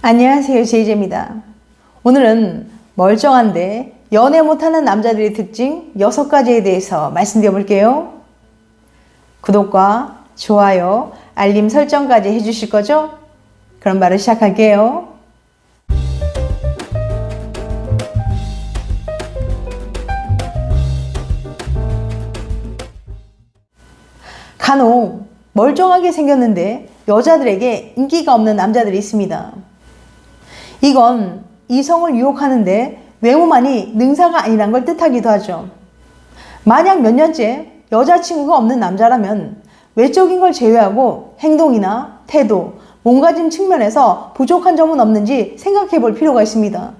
안녕하세요, 제이제입니다. 오늘은 멀쩡한데 연애 못하는 남자들의 특징 6가지에 대해서 말씀드려 볼게요. 구독과 좋아요, 알림 설정까지 해주실 거죠? 그럼 바로 시작할게요. 간혹 멀쩡하게 생겼는데 여자들에게 인기가 없는 남자들이 있습니다. 이건 이성을 유혹하는데 외모만이 능사가 아니란 걸 뜻하기도 하죠. 만약 몇 년째 여자친구가 없는 남자라면 외적인 걸 제외하고 행동이나 태도, 몸가짐 측면에서 부족한 점은 없는지 생각해 볼 필요가 있습니다.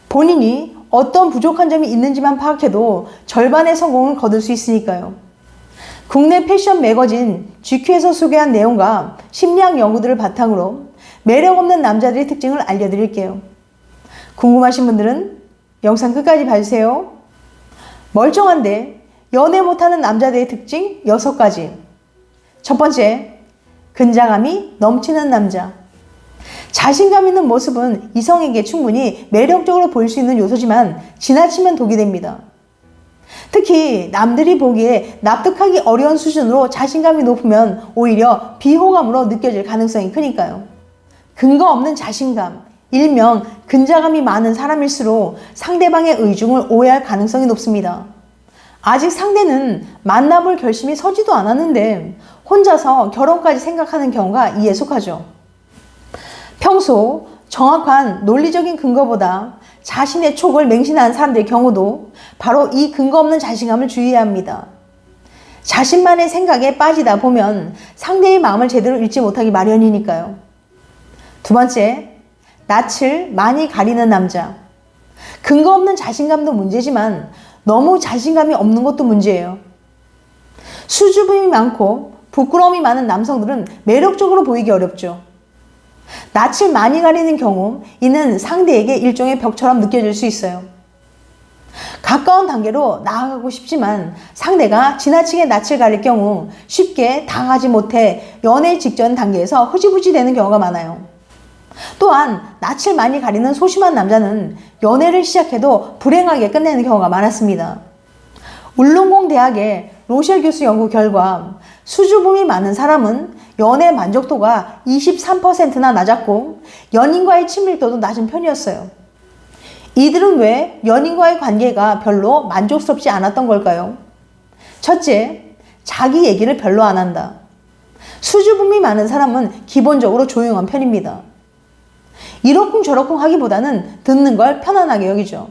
본인이 어떤 부족한 점이 있는지만 파악해도 절반의 성공을 거둘 수 있으니까요. 국내 패션 매거진 GQ에서 소개한 내용과 심리학 연구들을 바탕으로 매력 없는 남자들의 특징을 알려드릴게요. 궁금하신 분들은 영상 끝까지 봐주세요. 멀쩡한데 연애 못하는 남자들의 특징 6가지. 첫 번째, 근자감이 넘치는 남자. 자신감 있는 모습은 이성에게 충분히 매력적으로 보일 수 있는 요소지만 지나치면 독이 됩니다. 특히 남들이 보기에 납득하기 어려운 수준으로 자신감이 높으면 오히려 비호감으로 느껴질 가능성이 크니까요. 근거 없는 자신감, 일명 근자감이 많은 사람일수록 상대방의 의중을 오해할 가능성이 높습니다. 아직 상대는 만나볼 결심이 서지도 않았는데 혼자서 결혼까지 생각하는 경우가 이에 속하죠. 평소 정확한 논리적인 근거보다 자신의 촉을 맹신하는 사람들의 경우도 바로 이 근거 없는 자신감을 주의해야 합니다. 자신만의 생각에 빠지다 보면 상대의 마음을 제대로 읽지 못하기 마련이니까요. 두 번째, 낯을 많이 가리는 남자. 근거 없는 자신감도 문제지만 너무 자신감이 없는 것도 문제예요. 수줍음이 많고 부끄러움이 많은 남성들은 매력적으로 보이기 어렵죠. 낯을 많이 가리는 경우 이는 상대에게 일종의 벽처럼 느껴질 수 있어요. 가까운 단계로 나아가고 싶지만 상대가 지나치게 낯을 가릴 경우 쉽게 당하지 못해 연애 직전 단계에서 흐지부지 되는 경우가 많아요. 또한 낯을 많이 가리는 소심한 남자는 연애를 시작해도 불행하게 끝내는 경우가 많았습니다. 울릉공 대학의 로셸 교수 연구 결과 수줍음이 많은 사람은 연애 만족도가 23%나 낮았고 연인과의 친밀도도 낮은 편이었어요. 이들은 왜 연인과의 관계가 별로 만족스럽지 않았던 걸까요? 첫째, 자기 얘기를 별로 안 한다. 수줍음이 많은 사람은 기본적으로 조용한 편입니다. 이러쿵저러쿵 하기보다는 듣는 걸 편안하게 여기죠.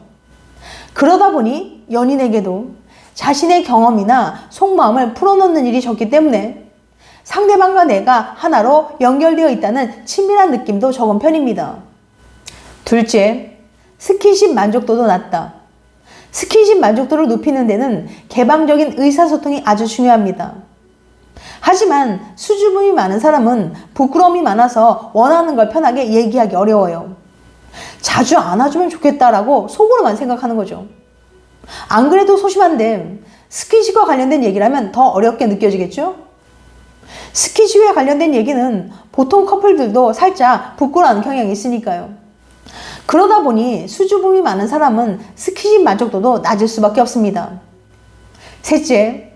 그러다 보니 연인에게도 자신의 경험이나 속마음을 풀어놓는 일이 적기 때문에 상대방과 내가 하나로 연결되어 있다는 친밀한 느낌도 적은 편입니다. 둘째, 스킨십 만족도도 낮다. 스킨십 만족도를 높이는 데는 개방적인 의사소통이 아주 중요합니다. 하지만 수줍음이 많은 사람은 부끄러움이 많아서 원하는 걸 편하게 얘기하기 어려워요. 자주 안아주면 좋겠다라고 속으로만 생각하는 거죠. 안 그래도 소심한데 스킨십과 관련된 얘기를 하면 더 어렵게 느껴지겠죠? 스킨십에 관련된 얘기는 보통 커플들도 살짝 부끄러워하는 경향이 있으니까요. 그러다 보니 수줍음이 많은 사람은 스킨십 만족도도 낮을 수밖에 없습니다. 셋째,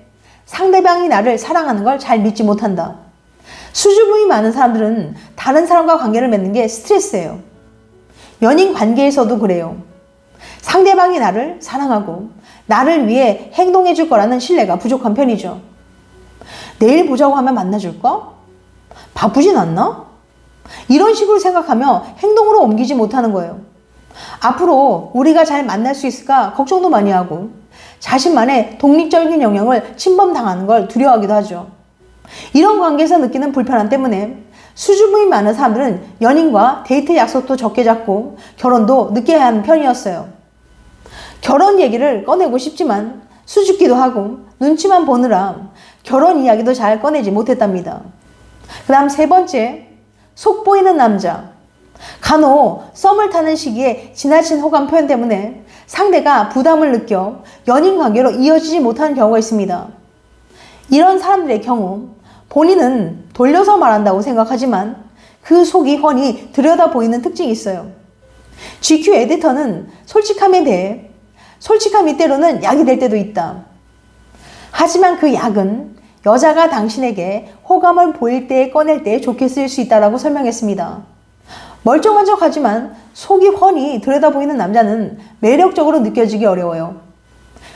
상대방이 나를 사랑하는 걸 잘 믿지 못한다. 수줍음이 많은 사람들은 다른 사람과 관계를 맺는 게 스트레스예요. 연인 관계에서도 그래요. 상대방이 나를 사랑하고 나를 위해 행동해 줄 거라는 신뢰가 부족한 편이죠. 내일 보자고 하면 만나줄까? 바쁘진 않나? 이런 식으로 생각하며 행동으로 옮기지 못하는 거예요. 앞으로 우리가 잘 만날 수 있을까 걱정도 많이 하고 자신만의 독립적인 영역을 침범당하는 걸 두려워하기도 하죠. 이런 관계에서 느끼는 불편함 때문에 수줍음이 많은 사람들은 연인과 데이트 약속도 적게 잡고 결혼도 늦게 하는 편이었어요. 결혼 얘기를 꺼내고 싶지만 수줍기도 하고 눈치만 보느라 결혼 이야기도 잘 꺼내지 못했답니다. 그 다음 세 번째, 속 보이는 남자. 간혹 썸을 타는 시기에 지나친 호감 표현 때문에 상대가 부담을 느껴 연인 관계로 이어지지 못하는 경우가 있습니다. 이런 사람들의 경우 본인은 돌려서 말한다고 생각하지만 그 속이 훤히 들여다 보이는 특징이 있어요. GQ 에디터는 솔직함에 대해 솔직함이 때로는 약이 될 때도 있다. 하지만 그 약은 여자가 당신에게 호감을 보일 때 꺼낼 때 좋게 쓰일 수 있다라고 설명했습니다. 멀쩡한 척하지만 속이 훤히 들여다보이는 남자는 매력적으로 느껴지기 어려워요.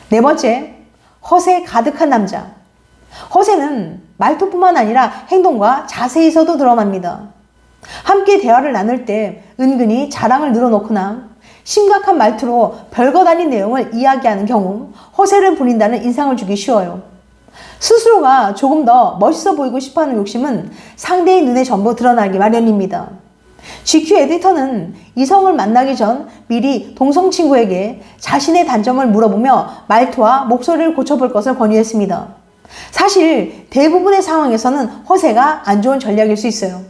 네 번째, 허세 가득한 남자. 허세는 말투뿐만 아니라 행동과 자세에서도 드러납니다. 함께 대화를 나눌 때 은근히 자랑을 늘어놓거나 심각한 말투로 별것 아닌 내용을 이야기하는 경우 허세를 부린다는 인상을 주기 쉬워요. 스스로가 조금 더 멋있어 보이고 싶어하는 욕심은 상대의 눈에 전부 드러나기 마련입니다. GQ 에디터는 이성을 만나기 전 미리 동성 친구에게 자신의 단점을 물어보며 말투와 목소리를 고쳐볼 것을 권유했습니다. 사실 대부분의 상황에서는 허세가 안 좋은 전략일 수 있어요.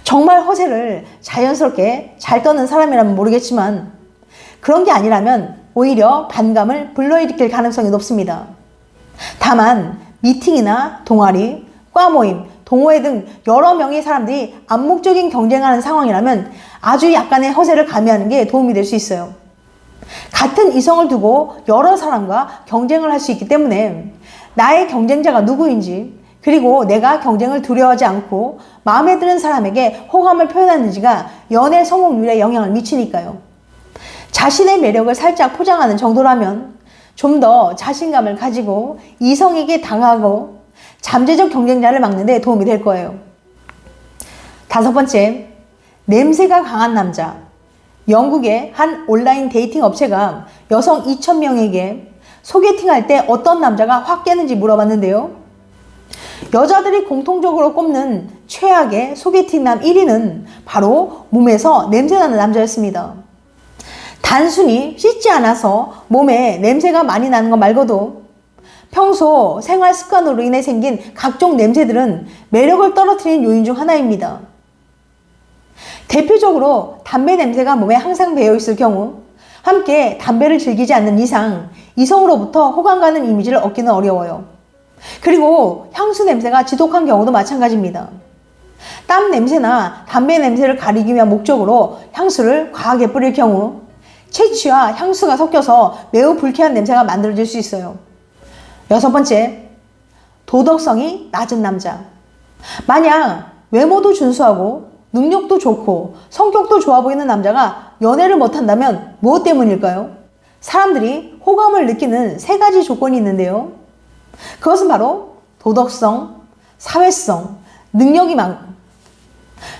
정말 허세를 자연스럽게 잘 떠는 사람이라면 모르겠지만 그런 게 아니라면 오히려 반감을 불러일으킬 가능성이 높습니다. 다만 미팅이나 동아리, 과 모임, 동호회 등 여러 명의 사람들이 암묵적인 경쟁하는 상황이라면 아주 약간의 허세를 가미하는 게 도움이 될 수 있어요. 같은 이성을 두고 여러 사람과 경쟁을 할 수 있기 때문에 나의 경쟁자가 누구인지 그리고 내가 경쟁을 두려워하지 않고 마음에 드는 사람에게 호감을 표현하는지가 연애 성공률에 영향을 미치니까요. 자신의 매력을 살짝 포장하는 정도라면 좀 더 자신감을 가지고 이성에게 당하고 잠재적 경쟁자를 막는 데 도움이 될 거예요. 다섯 번째, 냄새가 강한 남자. 영국의 한 온라인 데이팅 업체가 여성 2,000명에게 소개팅할 때 어떤 남자가 확 깨는지 물어봤는데요. 여자들이 공통적으로 꼽는 최악의 소개팅남 1위는 바로 몸에서 냄새나는 남자였습니다. 단순히 씻지 않아서 몸에 냄새가 많이 나는 것 말고도 평소 생활 습관으로 인해 생긴 각종 냄새들은 매력을 떨어뜨리는 요인 중 하나입니다. 대표적으로 담배 냄새가 몸에 항상 배어 있을 경우 함께 담배를 즐기지 않는 이상 이성으로부터 호감 가는 이미지를 얻기는 어려워요. 그리고 향수 냄새가 지독한 경우도 마찬가지입니다. 땀 냄새나 담배 냄새를 가리기 위한 목적으로 향수를 과하게 뿌릴 경우 채취와 향수가 섞여서 매우 불쾌한 냄새가 만들어질 수 있어요. 여섯 번째, 도덕성이 낮은 남자. 만약 외모도 준수하고 능력도 좋고 성격도 좋아 보이는 남자가 연애를 못한다면 무엇 때문일까요? 사람들이 호감을 느끼는 세 가지 조건이 있는데요. 그것은 바로 도덕성, 사회성, 능력이 많고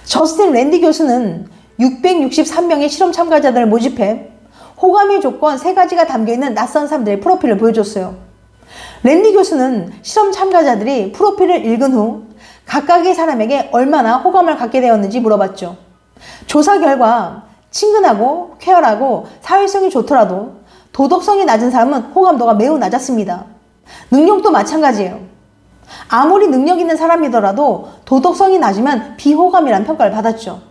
저스틴 랜디 교수는 663명의 실험 참가자들을 모집해 호감의 조건 세 가지가 담겨있는 낯선 사람들의 프로필을 보여줬어요. 랜디 교수는 실험 참가자들이 프로필을 읽은 후 각각의 사람에게 얼마나 호감을 갖게 되었는지 물어봤죠. 조사 결과 친근하고 쾌활하고 사회성이 좋더라도 도덕성이 낮은 사람은 호감도가 매우 낮았습니다. 능력도 마찬가지예요. 아무리 능력 있는 사람이더라도 도덕성이 낮으면 비호감이라는 평가를 받았죠.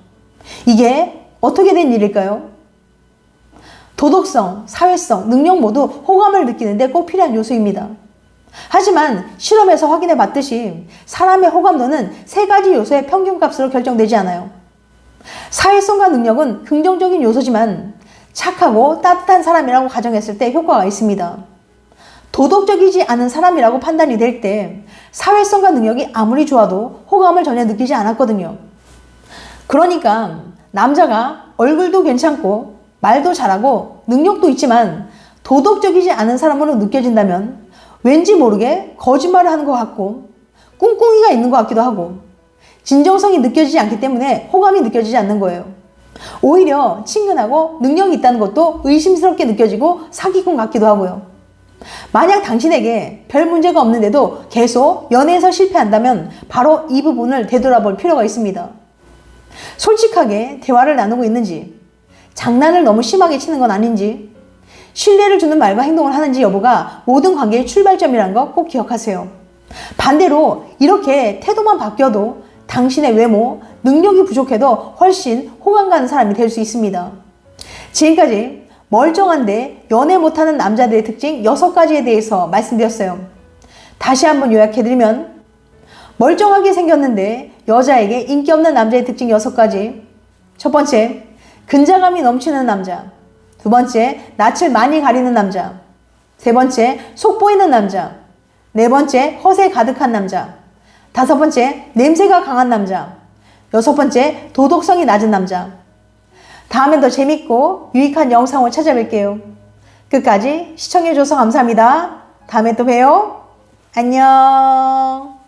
이게 어떻게 된 일일까요? 도덕성, 사회성, 능력 모두 호감을 느끼는데 꼭 필요한 요소입니다. 하지만 실험에서 확인해 봤듯이 사람의 호감도는 세 가지 요소의 평균값으로 결정되지 않아요. 사회성과 능력은 긍정적인 요소지만 착하고 따뜻한 사람이라고 가정했을 때 효과가 있습니다. 도덕적이지 않은 사람이라고 판단이 될 때 사회성과 능력이 아무리 좋아도 호감을 전혀 느끼지 않았거든요. 그러니까 남자가 얼굴도 괜찮고 말도 잘하고 능력도 있지만 도덕적이지 않은 사람으로 느껴진다면 왠지 모르게 거짓말을 하는 것 같고 꿍꿍이가 있는 것 같기도 하고 진정성이 느껴지지 않기 때문에 호감이 느껴지지 않는 거예요. 오히려 친근하고 능력이 있다는 것도 의심스럽게 느껴지고 사기꾼 같기도 하고요. 만약 당신에게 별 문제가 없는데도 계속 연애에서 실패한다면 바로 이 부분을 되돌아볼 필요가 있습니다. 솔직하게 대화를 나누고 있는지, 장난을 너무 심하게 치는 건 아닌지, 신뢰를 주는 말과 행동을 하는지 여부가 모든 관계의 출발점이라는 거 꼭 기억하세요. 반대로 이렇게 태도만 바뀌어도 당신의 외모, 능력이 부족해도 훨씬 호감 가는 사람이 될 수 있습니다. 지금까지 멀쩡한데 연애 못하는 남자들의 특징 6가지에 대해서 말씀드렸어요. 다시 한번 요약해드리면 멀쩡하게 생겼는데 여자에게 인기 없는 남자의 특징 6가지. 첫 번째, 근자감이 넘치는 남자. 두 번째, 낯을 많이 가리는 남자. 세 번째, 속보이는 남자. 네 번째, 허세 가득한 남자. 다섯 번째, 냄새가 강한 남자. 여섯 번째, 도덕성이 낮은 남자. 다음엔 더 재밌고 유익한 영상을 찾아뵐게요. 끝까지 시청해줘서 감사합니다. 다음에 또 봬요. 안녕.